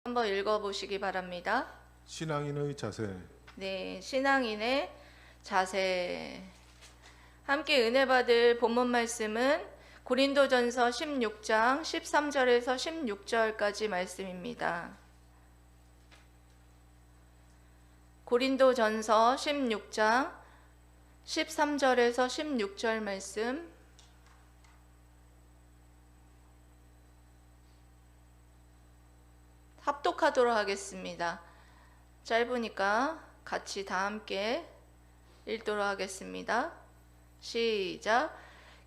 한번 읽어보시기 바랍니다. 신앙인의 자세. 네, 신앙인의 자세. 함께 은혜 받을 본문 말씀은 고린도전서 16장 13절에서 16절까지 말씀입니다. 고린도전서 16장 13절에서 16절 말씀 합독하도록 하겠습니다. 짧으니까 같이 다 함께 읽도록 하겠습니다. 시작.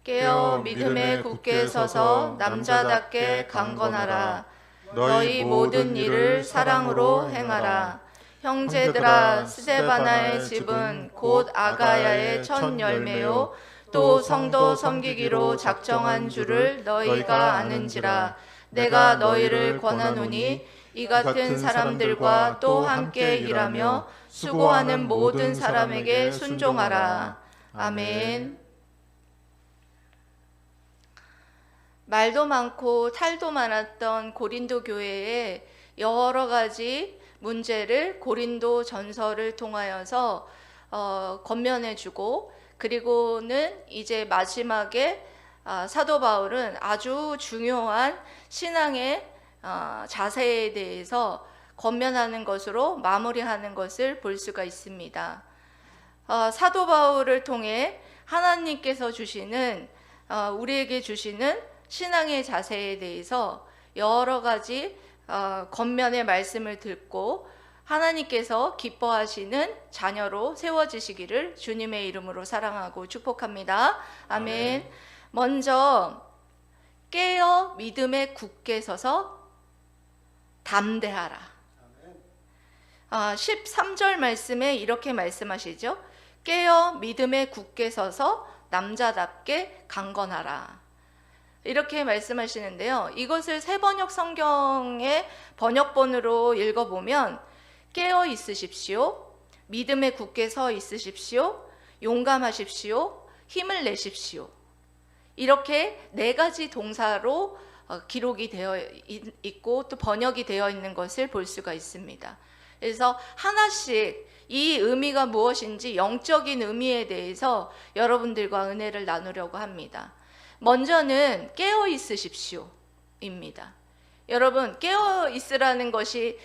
깨어 믿음에 굳게 서서 남자답게 강건하라. 너희 모든 일을 사랑으로 행하라. 형제들아, 스데바나의 집은 곧 아가야의 첫 열매요 또 성도 섬기기로 작정한 줄을 너희가 아는지라. 내가 너희를 권하노니 이 같은 사람들과 또 함께 일하며 수고하는 모든 사람에게 순종하라. 아멘. 말도 많고 탈도 많았던 고린도 교회에 여러 가지 문제를 고린도 전서를 통하여서 권면해주고, 그리고는 이제 마지막에 사도 바울은 아주 중요한 신앙의 자세에 대해서 권면하는 것으로 마무리하는 것을 볼 수가 있습니다. 사도 바울을 통해 하나님께서 주시는 우리에게 주시는 신앙의 자세에 대해서 여러 가지 권면의 말씀을 듣고 하나님께서 기뻐하시는 자녀로 세워지시기를 주님의 이름으로 사랑하고 축복합니다. 아멘. 먼저 깨어 믿음에 굳게 서서 담대하라. 13절 말씀에 이렇게 말씀하시죠. 깨어 믿음에 굳게 서서 남자답게 강건하라. 이렇게 말씀하시는데요. 이것을 새번역 성경의 번역본으로 읽어보면 깨어 있으십시오, 믿음에 굳게 서 있으십시오, 용감하십시오, 힘을 내십시오. 이렇게 네 가지 동사로 기록이 되어 있고 또 번역이 되어 있는 것을 볼 수가 있습니다. 그래서 하나씩 이 의미가 무엇인지 영적인 의미에 대해서 여러분들과 은혜를 나누려고 합니다. 먼저는 깨어 있으십시오 입니다. 여러분, 깨어 있으라는 것이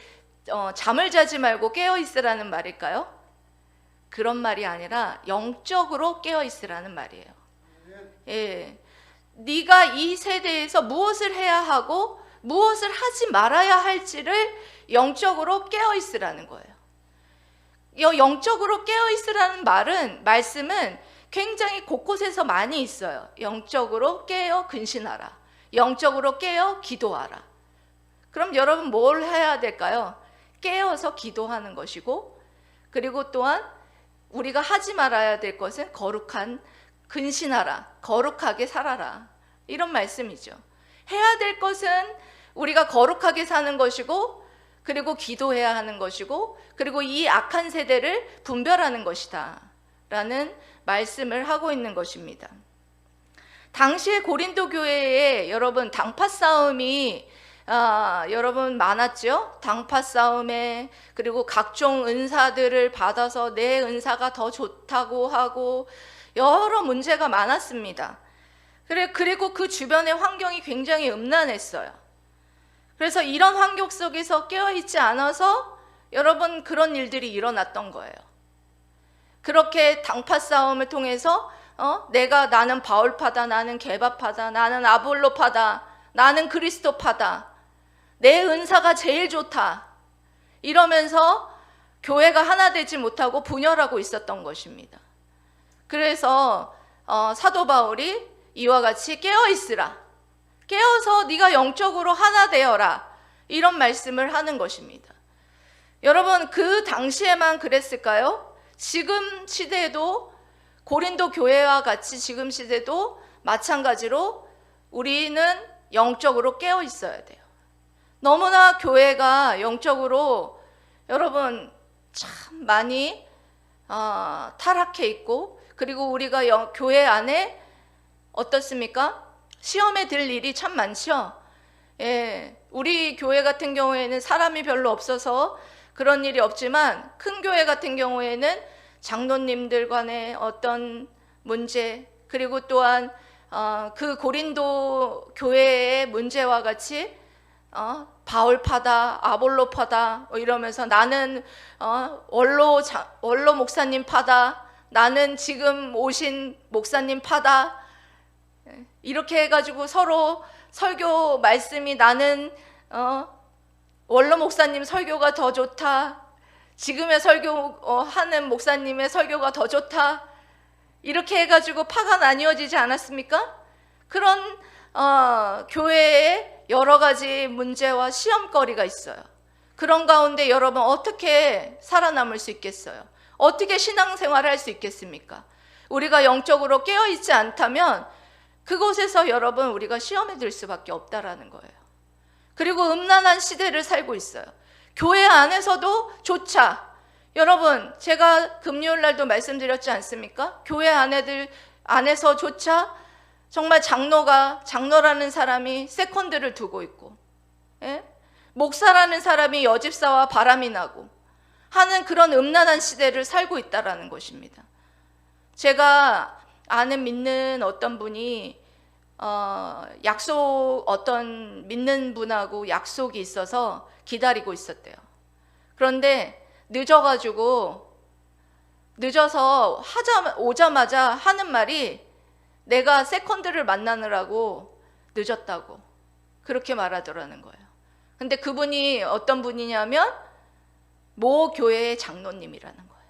잠을 자지 말고 깨어 있으라는 말일까요? 그런 말이 아니라 영적으로 깨어 있으라는 말이에요. 예, 네가 이 세대에서 무엇을 해야 하고 무엇을 하지 말아야 할지를 영적으로 깨어 있으라는 거예요. 영적으로 깨어 있으라는 말씀은 굉장히 곳곳에서 많이 있어요. 영적으로 깨어 근신하라. 영적으로 깨어 기도하라. 그럼 여러분 뭘 해야 될까요? 깨어서 기도하는 것이고, 그리고 또한 우리가 하지 말아야 될 것은 거룩한 근신하라, 거룩하게 살아라, 이런 말씀이죠. 해야 될 것은 우리가 거룩하게 사는 것이고, 그리고 기도해야 하는 것이고, 그리고 이 악한 세대를 분별하는 것이다 라는 말씀을 하고 있는 것입니다. 당시에 고린도 교회에 여러분 당파 싸움이 여러분 많았죠. 당파 싸움에, 그리고 각종 은사들을 받아서 내 은사가 더 좋다고 하고 여러 문제가 많았습니다. 그리고 그 주변의 환경이 굉장히 음란했어요. 그래서 이런 환경 속에서 깨어있지 않아서 여러분 그런 일들이 일어났던 거예요. 그렇게 당파 싸움을 통해서 나는 바울파다, 나는 게바파다, 나는 아볼로파다, 나는 그리스도파다, 내 은사가 제일 좋다, 이러면서 교회가 하나 되지 못하고 분열하고 있었던 것입니다. 그래서 사도 바울이 이와 같이 깨어있으라, 깨어서 네가 영적으로 하나 되어라, 이런 말씀을 하는 것입니다. 여러분, 그 당시에만 그랬을까요? 지금 시대에도, 고린도 교회와 같이 지금 시대도 마찬가지로 우리는 영적으로 깨어 있어야 돼요. 너무나 교회가 영적으로 여러분 참 많이 타락해 있고, 그리고 우리가 교회 안에 어떻습니까? 시험에 들 일이 참 많죠. 예, 우리 교회 같은 경우에는 사람이 별로 없어서 그런 일이 없지만 큰 교회 같은 경우에는 장로님들 간의 어떤 문제, 그리고 또한 그 고린도 교회의 문제와 같이 바울파다, 아볼로파다 이러면서 나는 원로 목사님 파다, 나는 지금 오신 목사님 파다, 이렇게 해가지고 서로 설교 말씀이 나는 원로 목사님 설교가 더 좋다, 지금의 설교하는 목사님의 설교가 더 좋다, 이렇게 해가지고 파가 나뉘어지지 않았습니까? 그런 교회에 여러 가지 문제와 시험거리가 있어요. 그런 가운데 여러분 어떻게 살아남을 수 있겠어요? 어떻게 신앙생활을 할 수 있겠습니까? 우리가 영적으로 깨어있지 않다면 그곳에서 여러분 우리가 시험에 들 수밖에 없다라는 거예요. 그리고 음란한 시대를 살고 있어요. 교회 안에서도 조차, 여러분 제가 금요일 날도 말씀드렸지 않습니까? 교회 안에서조차 정말 장로라는 사람이 세컨드를 두고 있고, 예? 목사라는 사람이 여집사와 바람이 나고 하는 그런 음란한 시대를 살고 있다라는 것입니다. 제가 아는 믿는 어떤 분이 어떤 믿는 분하고 약속이 있어서 기다리고 있었대요. 그런데 늦어서 오자마자 하는 말이 내가 세컨드를 만나느라고 늦었다고 그렇게 말하더라는 거예요. 근데 그분이 어떤 분이냐면 모 교회의 장로님이라는 거예요.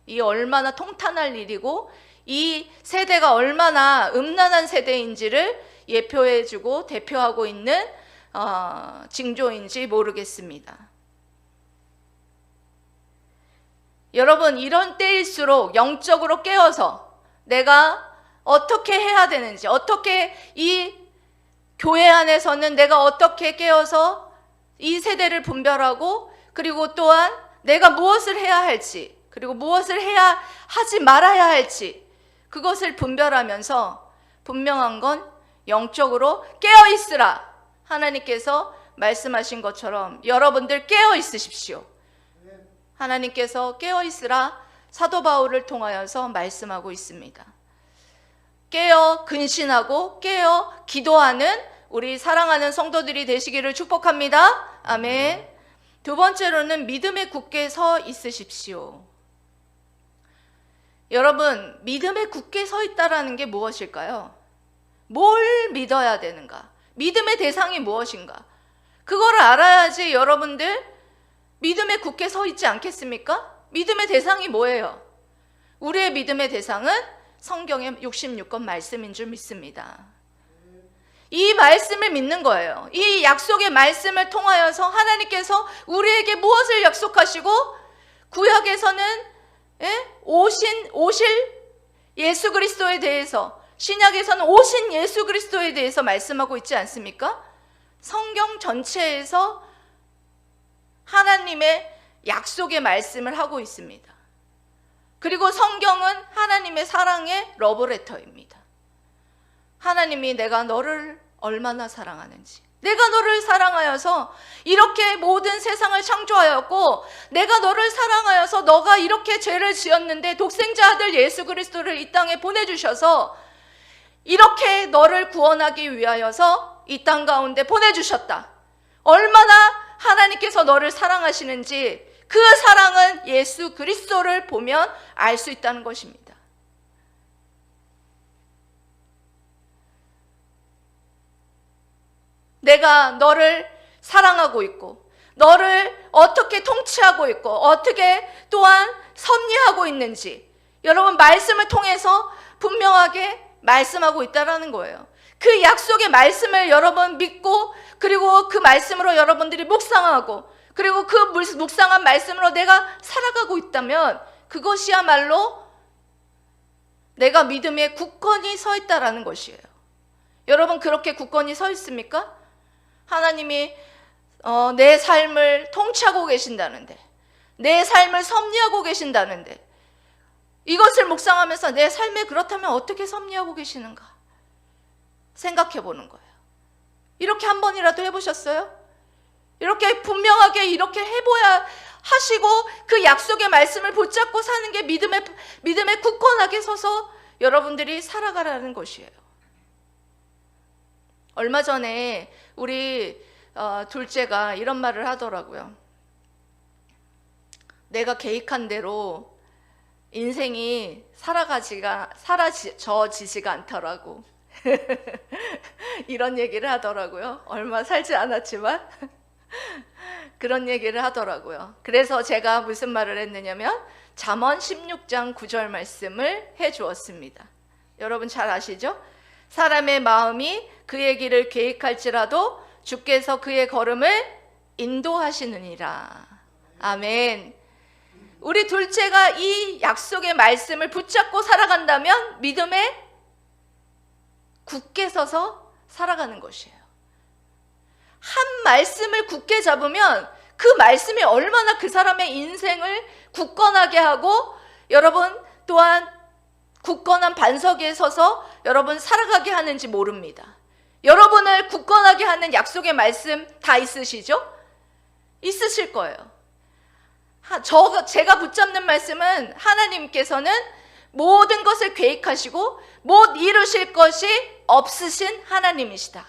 이 얼마나 통탄할 일이고 이 세대가 얼마나 음란한 세대인지를 예표해주고 대표하고 있는 징조인지 모르겠습니다. 여러분, 이런 때일수록 영적으로 깨어서 내가 어떻게 해야 되는지, 어떻게 이 교회 안에서는 내가 어떻게 깨어서 이 세대를 분별하고, 그리고 또한 내가 무엇을 해야 할지, 그리고 무엇을 하지 말아야 할지, 그것을 분별하면서 분명한 건 영적으로 깨어 있으라. 하나님께서 말씀하신 것처럼 여러분들 깨어 있으십시오. 하나님께서 깨어 있으라 사도 바울을 통하여서 말씀하고 있습니다. 깨어 근신하고 깨어 기도하는 우리 사랑하는 성도들이 되시기를 축복합니다. 아멘. 두 번째로는 믿음에 굳게 서 있으십시오. 여러분, 믿음에 굳게 서 있다라는 게 무엇일까요? 뭘 믿어야 되는가? 믿음의 대상이 무엇인가? 그거를 알아야지 여러분들 믿음에 굳게 서 있지 않겠습니까? 믿음의 대상이 뭐예요? 우리의 믿음의 대상은 성경의 66권 말씀인 줄 믿습니다. 이 말씀을 믿는 거예요. 이 약속의 말씀을 통하여서 하나님께서 우리에게 무엇을 약속하시고, 구약에서는 오실 예수 그리스도에 대해서, 신약에서는 오신 예수 그리스도에 대해서 말씀하고 있지 않습니까? 성경 전체에서 하나님의 약속의 말씀을 하고 있습니다. 그리고 성경은 하나님의 사랑의 러브레터입니다. 하나님이 내가 너를 얼마나 사랑하는지, 내가 너를 사랑하여서 이렇게 모든 세상을 창조하였고, 내가 너를 사랑하여서 너가 이렇게 죄를 지었는데 독생자 아들 예수 그리스도를 이 땅에 보내주셔서 이렇게 너를 구원하기 위하여서 이 땅 가운데 보내주셨다. 얼마나 하나님께서 너를 사랑하시는지 그 사랑은 예수 그리스도를 보면 알 수 있다는 것입니다. 내가 너를 사랑하고 있고, 너를 어떻게 통치하고 있고, 어떻게 또한 섭리하고 있는지 여러분 말씀을 통해서 분명하게 말씀하고 있다는 거예요. 그 약속의 말씀을 여러분 믿고, 그리고 그 말씀으로 여러분들이 묵상하고, 그리고 그 묵상한 말씀으로 내가 살아가고 있다면 그것이야말로 내가 믿음에 굳건히 서 있다라는 것이에요. 여러분 그렇게 굳건히 서 있습니까? 하나님이 내 삶을 통치하고 계신다는데, 내 삶을 섭리하고 계신다는데, 이것을 묵상하면서 내 삶에 그렇다면 어떻게 섭리하고 계시는가 생각해 보는 거예요. 이렇게 한 번이라도 해보셨어요? 이렇게 분명하게 이렇게 해보야 하시고 그 약속의 말씀을 붙잡고 사는 게 믿음에 굳건하게 서서 여러분들이 살아가라는 것이에요. 얼마 전에 우리 둘째가 이런 말을 하더라고요. 내가 계획한 대로 인생이 사라져지지가 않더라고. 이런 얘기를 하더라고요. 얼마 살지 않았지만 그런 얘기를 하더라고요. 그래서 제가 무슨 말을 했느냐면 잠언 16장 9절 말씀을 해주었습니다. 여러분 잘 아시죠? 사람의 마음이 그의 길을 계획할지라도 주께서 그의 걸음을 인도하시느니라. 아멘. 우리 둘째가 이 약속의 말씀을 붙잡고 살아간다면 믿음에 굳게 서서 살아가는 것이에요. 한 말씀을 굳게 잡으면 그 말씀이 얼마나 그 사람의 인생을 굳건하게 하고 여러분 또한 굳건한 반석 위에 서서 여러분 살아가게 하는지 모릅니다. 여러분을 굳건하게 하는 약속의 말씀 다 있으시죠? 있으실 거예요. 제가 붙잡는 말씀은 하나님께서는 모든 것을 계획하시고 못 이루실 것이 없으신 하나님이시다.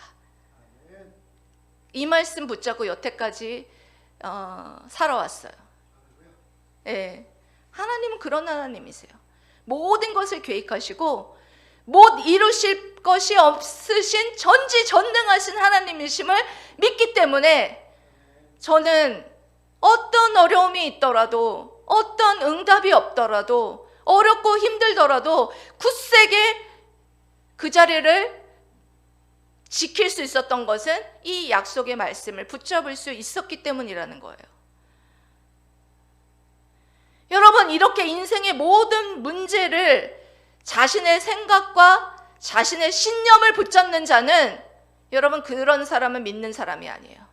이 말씀 붙잡고 여태까지 살아왔어요. 네. 하나님은 그런 하나님이세요. 모든 것을 계획하시고 못 이루실 것이 없으신 전지전능하신 하나님이심을 믿기 때문에 저는 어떤 어려움이 있더라도 어떤 응답이 없더라도 어렵고 힘들더라도 굳세게 그 자리를 지킬 수 있었던 것은 이 약속의 말씀을 붙잡을 수 있었기 때문이라는 거예요. 여러분, 이렇게 인생의 모든 문제를 자신의 생각과 자신의 신념을 붙잡는 자는 여러분 그런 사람은 믿는 사람이 아니에요.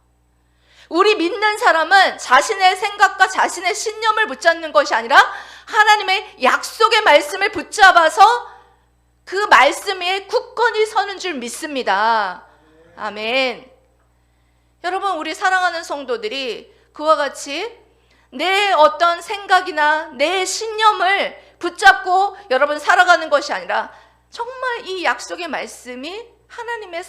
우리 믿는 사람은 자신의 생각과 자신의 신념을 붙잡는 것이 아니라 하나님의 약속의 말씀을 붙잡아서 그 말씀 위에 굳건히 서는 줄 믿습니다. 아멘. 여러분, 우리 사랑하는 성도들이 그와 같이 내 어떤 생각이나 내 신념을 붙잡고 여러분 살아가는 것이 아니라 정말 이 약속의 말씀이 하나님의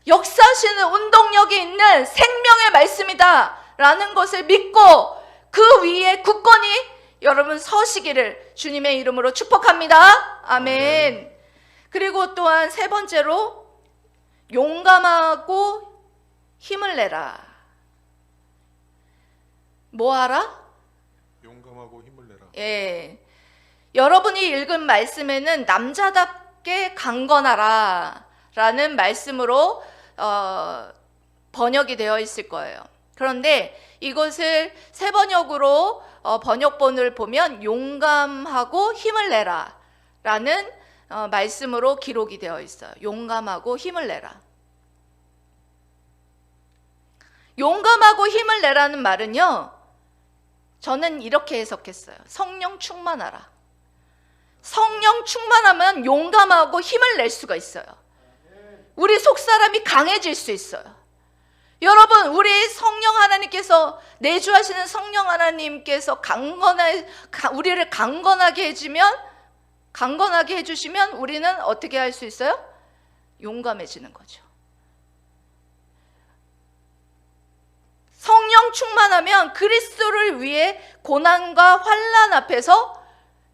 역사하시는 운동력이 있는 생명의 말씀이다 라는 것을 믿고 그 위에 굳건히 여러분 서시기를 주님의 이름으로 축복합니다. 아멘. 그리고 또한 세 번째로 용감하고 힘을 내라. 뭐하라? 용감하고 힘을 내라. 예. 여러분이 읽은 말씀에는 남자답게 강건하라 라는 말씀으로 번역이 되어 있을 거예요. 그런데 이것을 새 번역으로 번역본을 보면 용감하고 힘을 내라 라는 말씀으로 기록이 되어 있어요. 용감하고 힘을 내라. 용감하고 힘을 내라는 말은요, 저는 이렇게 해석했어요. 성령 충만하라. 성령 충만하면 용감하고 힘을 낼 수가 있어요. 우리 속사람이 강해질 수 있어요. 여러분, 우리 성령 하나님께서 내주하시는 성령 하나님께서 우리를 강건하게 해주시면 우리는 어떻게 할 수 있어요? 용감해지는 거죠. 성령 충만하면 그리스도를 위해 고난과 환난 앞에서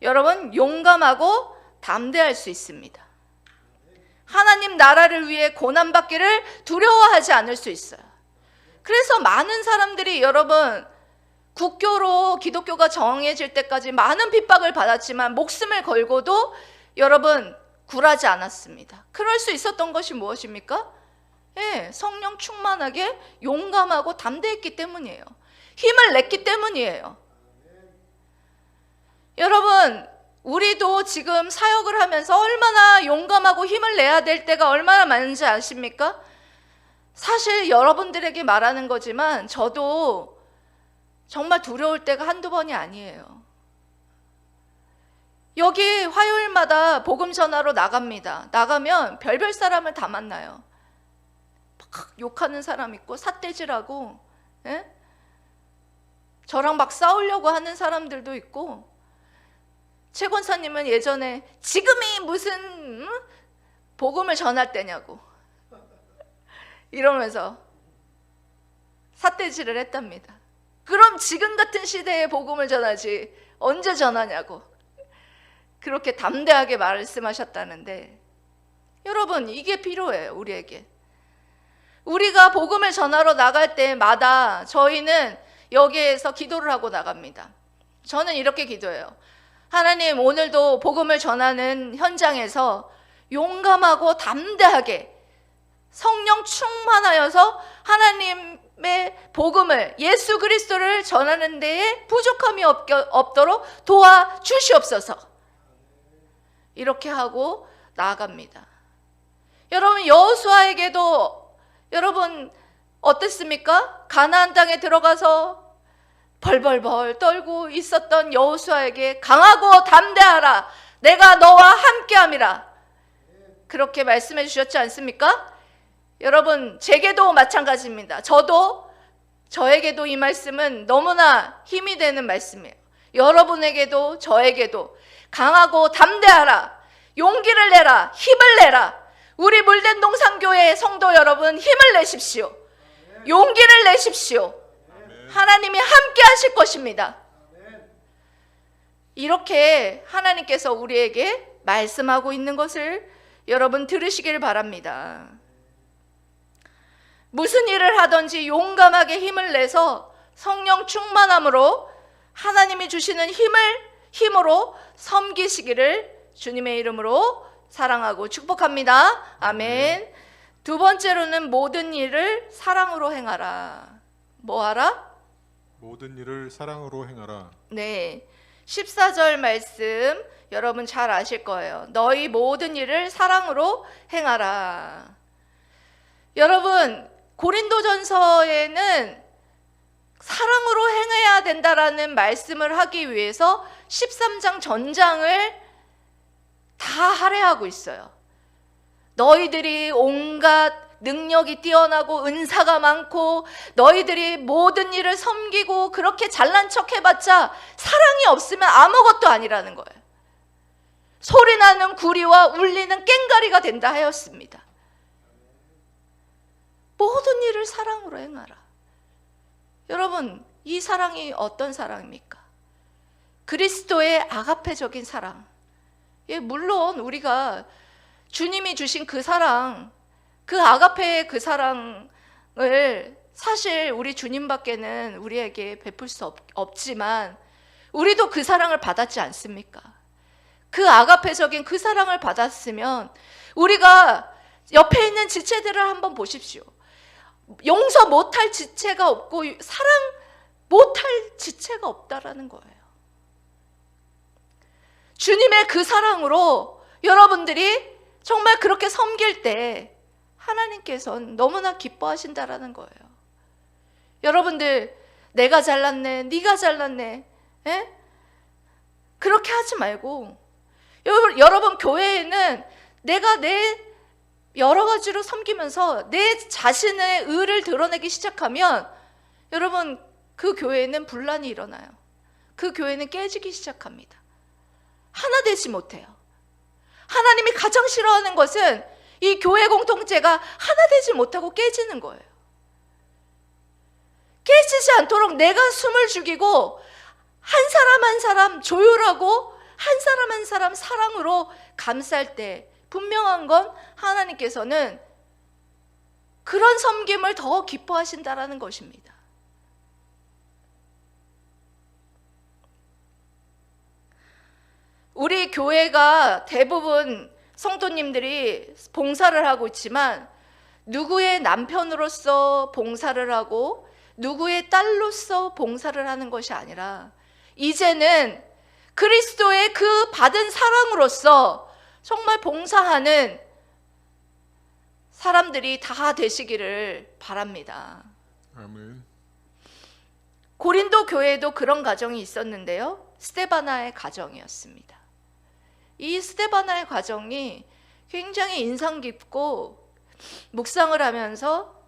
여러분 용감하고 담대할 수 있습니다. 하나님 나라를 위해 고난받기를 두려워하지 않을 수 있어요. 그래서 많은 사람들이 여러분 국교로 기독교가 정해질 때까지 많은 핍박을 받았지만 목숨을 걸고도 여러분 굴하지 않았습니다. 그럴 수 있었던 것이 무엇입니까? 예, 성령 충만하게 용감하고 담대했기 때문이에요. 힘을 냈기 때문이에요. 여러분, 우리도 지금 사역을 하면서 얼마나 용감하고 힘을 내야 될 때가 얼마나 많은지 아십니까? 사실 여러분들에게 말하는 거지만 저도 정말 두려울 때가 한두 번이 아니에요. 여기 화요일마다 복음 전하러 나갑니다. 나가면 별별 사람을 다 만나요. 욕하는 사람 있고 삿대질하고, 예? 저랑 막 싸우려고 하는 사람들도 있고, 최 권사님은 예전에 지금이 무슨 복음을 전할 때냐고 이러면서 삿대질을 했답니다. 그럼 지금 같은 시대에 복음을 전하지 언제 전하냐고 그렇게 담대하게 말씀하셨다는데, 여러분 이게 필요해요. 우리에게 우리가 복음을 전하러 나갈 때마다 저희는 여기에서 기도를 하고 나갑니다. 저는 이렇게 기도해요. 하나님, 오늘도 복음을 전하는 현장에서 용감하고 담대하게 성령 충만하여서 하나님의 복음을, 예수 그리스도를 전하는 데에 부족함이 없도록 도와주시옵소서. 이렇게 하고 나아갑니다. 여러분, 여호수아에게도 여러분 어땠습니까? 가나안 땅에 들어가서 벌벌벌 떨고 있었던 여호수아에게 강하고 담대하라, 내가 너와 함께함이라, 그렇게 말씀해 주셨지 않습니까? 여러분, 제게도 마찬가지입니다. 저에게도 이 말씀은 너무나 힘이 되는 말씀이에요. 여러분에게도 저에게도 강하고 담대하라, 용기를 내라, 힘을 내라. 우리 물된 동산교회 성도 여러분, 힘을 내십시오. 용기를 내십시오. 하나님이 함께 하실 것입니다. 이렇게 하나님께서 우리에게 말씀하고 있는 것을 여러분 들으시길 바랍니다. 무슨 일을 하든지 용감하게 힘을 내서 성령 충만함으로 하나님이 주시는 힘으로 섬기시기를 주님의 이름으로 사랑하고 축복합니다. 아멘. 두 번째로는 모든 일을 사랑으로 행하라. 뭐 하라? 모든 일을 사랑으로 행하라. 네, 14절 말씀 여러분 잘 아실 거예요. 너희 모든 일을 사랑으로 행하라. 여러분, 고린도전서에는 사랑으로 행해야 된다라는 말씀을 하기 위해서 13장 전장을 다 할애하고 있어요. 너희들이 온갖 능력이 뛰어나고 은사가 많고 너희들이 모든 일을 섬기고 그렇게 잘난 척 해봤자 사랑이 없으면 아무것도 아니라는 거예요. 소리나는 구리와 울리는 꽹가리가 된다 하였습니다. 모든 일을 사랑으로 행하라. 여러분, 이 사랑이 어떤 사랑입니까? 그리스도의 아가페적인 사랑. 예, 물론 우리가 주님이 주신 그 사랑, 그 아가페의 그 사랑을 사실 우리 주님밖에는 우리에게 베풀 수 없지만 우리도 그 사랑을 받았지 않습니까? 그 아가페적인 그 사랑을 받았으면 우리가 옆에 있는 지체들을 한번 보십시오. 용서 못할 지체가 없고 사랑 못할 지체가 없다라는 거예요. 주님의 그 사랑으로 여러분들이 정말 그렇게 섬길 때 하나님께서는 너무나 기뻐하신다라는 거예요. 여러분들, 내가 잘났네, 네가 잘났네, 에? 그렇게 하지 말고, 여러분 교회에는 내가 내 여러 가지로 섬기면서 내 자신의 의를 드러내기 시작하면 여러분, 그 교회에는 분란이 일어나요. 그 교회는 깨지기 시작합니다. 하나 되지 못해요. 하나님이 가장 싫어하는 것은 이 교회 공동체가 하나 되지 못하고 깨지는 거예요. 깨지지 않도록 내가 숨을 죽이고 한 사람 한 사람 조율하고 한 사람 한 사람 사랑으로 감쌀 때 분명한 건 하나님께서는 그런 섬김을 더 기뻐하신다라는 것입니다. 우리 교회가 대부분 성도님들이 봉사를 하고 있지만 누구의 남편으로서 봉사를 하고 누구의 딸로서 봉사를 하는 것이 아니라 이제는 그리스도의 그 받은 사랑으로서 정말 봉사하는 사람들이 다 되시기를 바랍니다. 아멘. 고린도 교회에도 그런 가정이 있었는데요. 스데바나의 가정이었습니다. 이 스데바나의 가정이 굉장히 인상 깊고 묵상을 하면서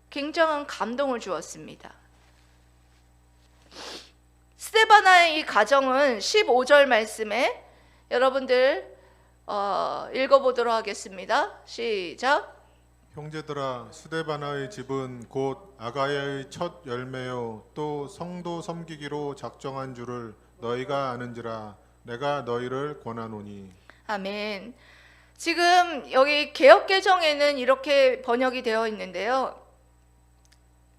굉장한 감동을 주었습니다. 스데바나의 이 가정은 15절 말씀에 여러분들 읽어보도록 하겠습니다. 시작. 형제들아, 스데바나의 집은 곧 아가야의 첫 열매요 또 성도 섬기기로 작정한 줄을 너희가 아는지라. 내가 너희를 권하노니. 아멘. 지금 여기 개역개정에는 이렇게 번역이 되어 있는데요.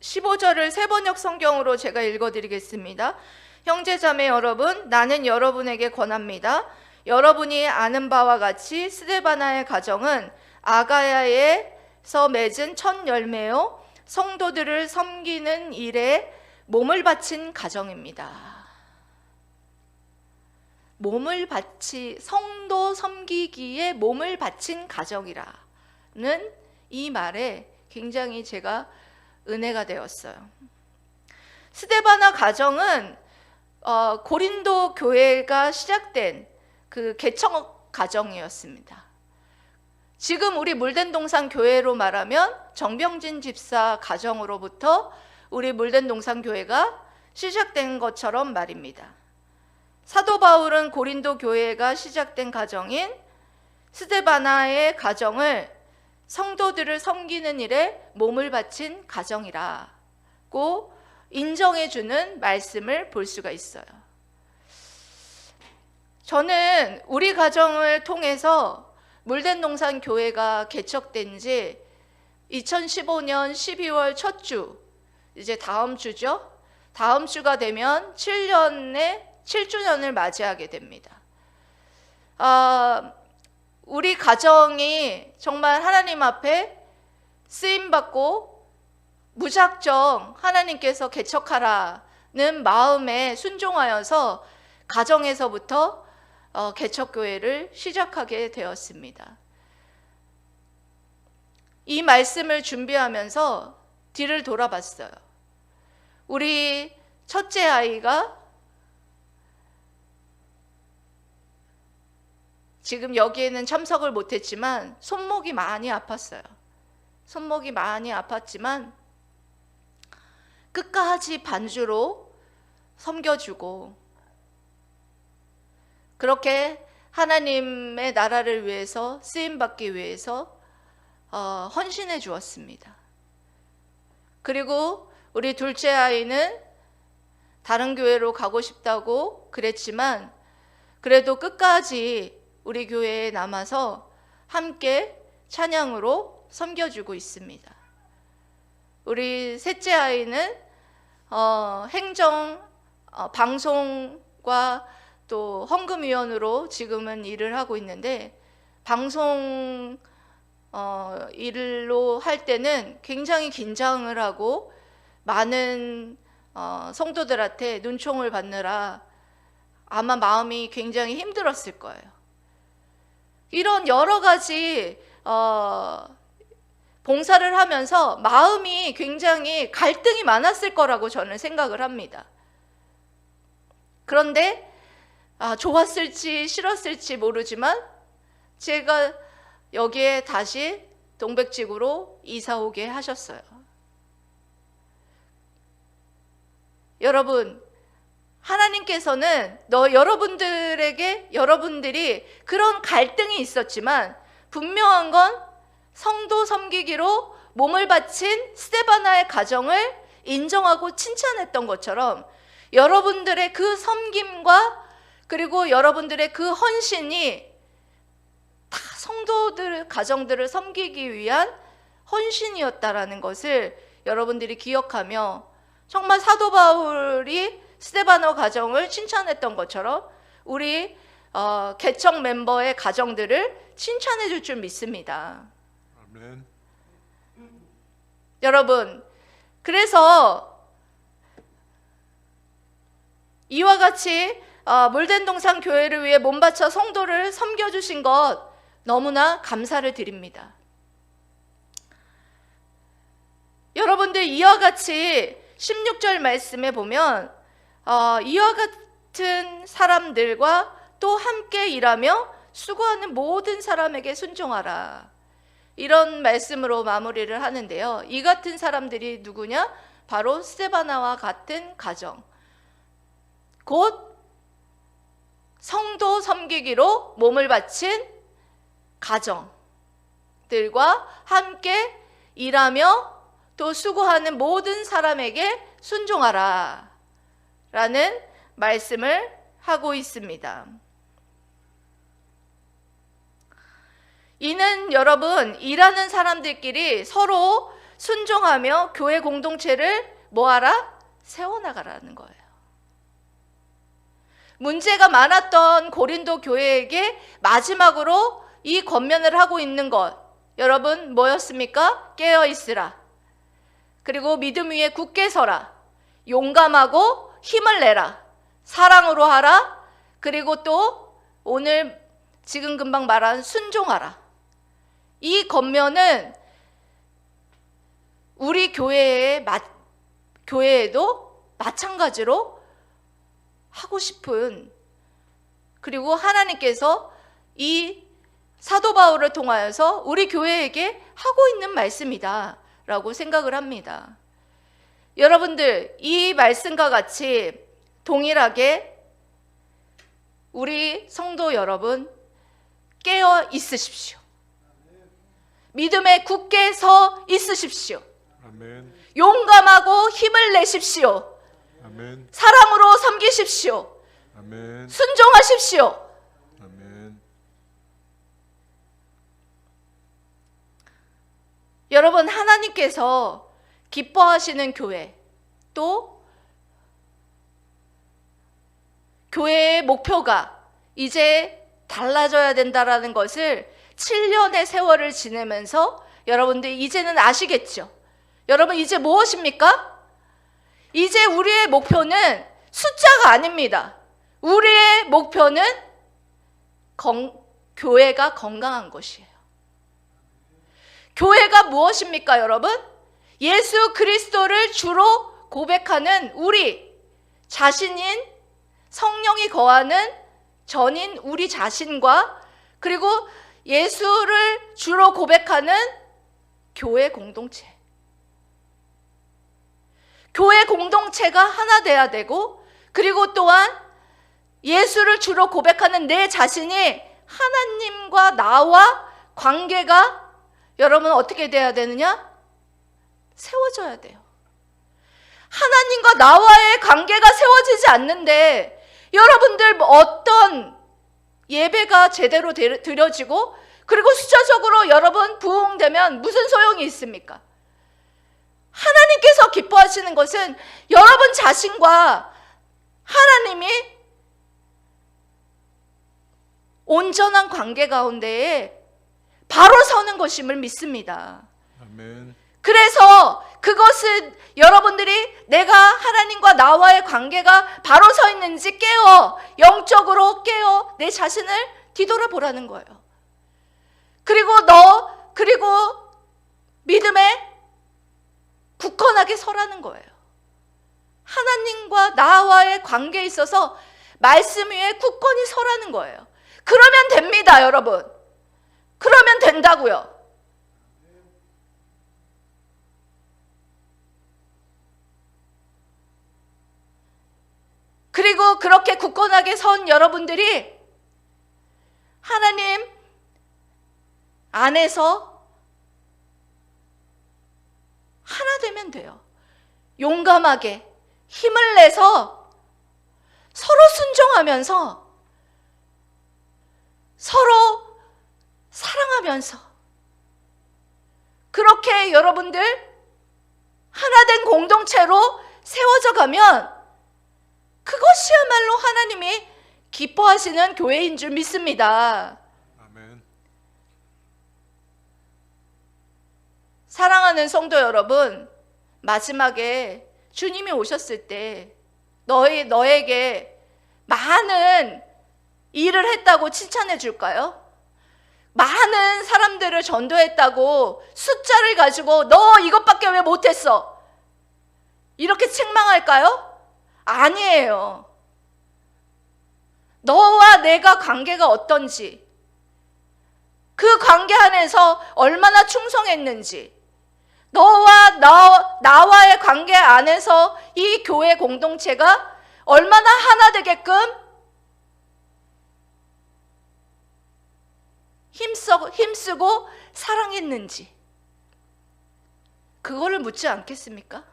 15절을 새번역 성경으로 제가 읽어드리겠습니다. 형제자매 여러분, 나는 여러분에게 권합니다. 여러분이 아는 바와 같이 스데바나의 가정은 아가야에서 맺은 첫 열매요 성도들을 섬기는 일에 몸을 바친 가정입니다. 성도 섬기기에 몸을 바친 가정이라는 이 말에 굉장히 제가 은혜가 되었어요. 스데바나 가정은 고린도 교회가 시작된 그 개척 가정이었습니다. 지금 우리 물된동산 교회로 말하면 정병진 집사 가정으로부터 우리 물된동산 교회가 시작된 것처럼 말입니다. 사도 바울은 고린도 교회가 시작된 가정인 스데바나의 가정을 성도들을 섬기는 일에 몸을 바친 가정이라고 인정해주는 말씀을 볼 수가 있어요. 저는 우리 가정을 통해서 물된동산 교회가 개척된 지 2015년 12월 첫 주, 이제 다음 주죠. 다음 주가 되면 7주년을 맞이하게 됩니다. 우리 가정이 정말 하나님 앞에 쓰임받고 무작정 하나님께서 개척하라는 마음에 순종하여서 가정에서부터 개척교회를 시작하게 되었습니다. 이 말씀을 준비하면서 뒤를 돌아봤어요. 우리 첫째 아이가 지금 여기에는 참석을 못했지만 손목이 많이 아팠어요. 손목이 많이 아팠지만 끝까지 반주로 섬겨주고 그렇게 하나님의 나라를 위해서 쓰임받기 위해서 헌신해 주었습니다. 그리고 우리 둘째 아이는 다른 교회로 가고 싶다고 그랬지만 그래도 끝까지 우리 교회에 남아서 함께 찬양으로 섬겨주고 있습니다. 우리 셋째 아이는 행정 방송과 또 헌금위원으로 지금은 일을 하고 있는데 방송 일로 할 때는 굉장히 긴장을 하고 많은 성도들한테 눈총을 받느라 아마 마음이 굉장히 힘들었을 거예요. 이런 여러 가지 봉사를 하면서 마음이 굉장히 갈등이 많았을 거라고 저는 생각을 합니다. 그런데 좋았을지 싫었을지 모르지만 제가 여기에 다시 동백지구로 이사 오게 하셨어요. 여러분, 하나님께서는 여러분들이 그런 갈등이 있었지만 분명한 건 성도 섬기기로 몸을 바친 스데바나의 가정을 인정하고 칭찬했던 것처럼 여러분들의 그 섬김과 그리고 여러분들의 그 헌신이 다 성도들 가정들을 섬기기 위한 헌신이었다라는 것을 여러분들이 기억하며 정말 사도 바울이 스데바나 가정을 칭찬했던 것처럼 우리 개척 멤버의 가정들을 칭찬해 줄 줄 믿습니다. 아멘. 여러분, 그래서 이와 같이 물된동산 교회를 위해 몸바쳐 성도를 섬겨주신 것 너무나 감사를 드립니다. 여러분들 이와 같이 16절 말씀에 보면 이와 같은 사람들과 또 함께 일하며 수고하는 모든 사람에게 순종하라. 이런 말씀으로 마무리를 하는데요. 이 같은 사람들이 누구냐? 바로 스데바나와 같은 가정, 곧 성도 섬기기로 몸을 바친 가정들과 함께 일하며 또 수고하는 모든 사람에게 순종하라 라는 말씀을 하고 있습니다. 이는 여러분, 일하는 사람들끼리 서로 순종하며 교회 공동체를 뭐하라? 세워나가라는 거예요. 문제가 많았던 고린도 교회에게 마지막으로 이 권면을 하고 있는 것, 여러분 뭐였습니까? 깨어 있으라. 그리고 믿음 위에 굳게 서라. 용감하고 힘을 내라. 사랑으로 하라. 그리고 또 오늘 지금 금방 말한 순종하라. 이 권면은 우리 교회에도 마찬가지로 하고 싶은, 그리고 하나님께서 이 사도 바울을 통하여서 우리 교회에게 하고 있는 말씀이다 라고 생각을 합니다. 여러분들, 이 말씀과 같이 동일하게 우리 성도 여러분 깨어 있으십시오. 믿음에 굳게 서 있으십시오. 아멘. 용감하고 힘을 내십시오. 아멘. 사랑으로 섬기십시오. 아멘. 순종하십시오. 아멘. 여러분, 하나님께서 기뻐하시는 교회, 또 교회의 목표가 이제 달라져야 된다라는 것을 7년의 세월을 지내면서 여러분들 이제는 아시겠죠? 여러분, 이제 무엇입니까? 이제 우리의 목표는 숫자가 아닙니다. 우리의 목표는 교회가 건강한 것이에요. 교회가 무엇입니까, 여러분? 예수 그리스도를 주로 고백하는 우리 자신인, 성령이 거하는 전인 우리 자신과, 그리고 예수를 주로 고백하는 교회 공동체. 교회 공동체가 하나 돼야 되고, 그리고 또한 예수를 주로 고백하는 내 자신이 하나님과 나와 관계가 여러분 어떻게 돼야 되느냐? 세워져야 돼요. 하나님과 나와의 관계가 세워지지 않는데 여러분들 어떤 예배가 제대로 드려지고, 그리고 숫자적으로 여러분 부흥되면 무슨 소용이 있습니까? 하나님께서 기뻐하시는 것은 여러분 자신과 하나님이 온전한 관계 가운데에 바로 서는 것임을 믿습니다. 아멘. 그래서 그것은 여러분들이 내가 하나님과 나와의 관계가 바로 서 있는지 영적으로 깨어 내 자신을 뒤돌아보라는 거예요. 그리고 믿음에 굳건하게 서라는 거예요. 하나님과 나와의 관계에 있어서 말씀 위에 굳건히 서라는 거예요. 그러면 됩니다, 여러분. 그러면 된다고요. 그리고 그렇게 굳건하게 선 여러분들이 하나님 안에서 하나 되면 돼요. 용감하게 힘을 내서 서로 순종하면서 서로 사랑하면서 그렇게 여러분들 하나된 공동체로 세워져 가면 그것이야말로 하나님이 기뻐하시는 교회인 줄 믿습니다. 아멘. 사랑하는 성도 여러분, 마지막에 주님이 오셨을 때 너에게 많은 일을 했다고 칭찬해 줄까요? 많은 사람들을 전도했다고 숫자를 가지고 너 이것밖에 왜 못했어? 이렇게 책망할까요? 아니에요. 너와 내가 관계가 어떤지, 그 관계 안에서 얼마나 충성했는지, 나와의 관계 안에서 이 교회 공동체가 얼마나 하나 되게끔 힘쓰고 사랑했는지, 그거를 묻지 않겠습니까?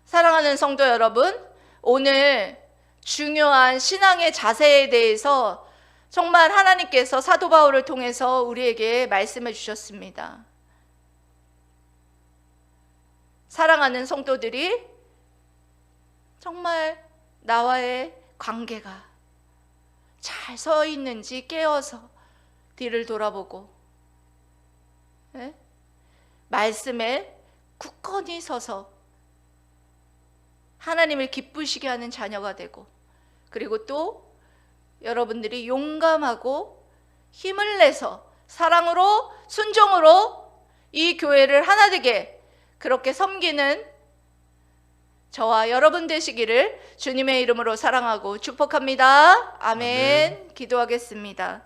사랑하는 성도 여러분, 오늘 중요한 신앙의 자세에 대해서 정말 하나님께서 사도 바울을 통해서 우리에게 말씀해 주셨습니다. 사랑하는 성도들이 정말 나와의 관계가 잘 서 있는지 깨어서 뒤를 돌아보고, 말씀에 굳건히 서서 하나님을 기쁘시게 하는 자녀가 되고, 그리고 또 여러분들이 용감하고 힘을 내서 사랑으로 순종으로 이 교회를 하나 되게 그렇게 섬기는 저와 여러분 되시기를 주님의 이름으로 사랑하고 축복합니다. 아멘. 기도하겠습니다.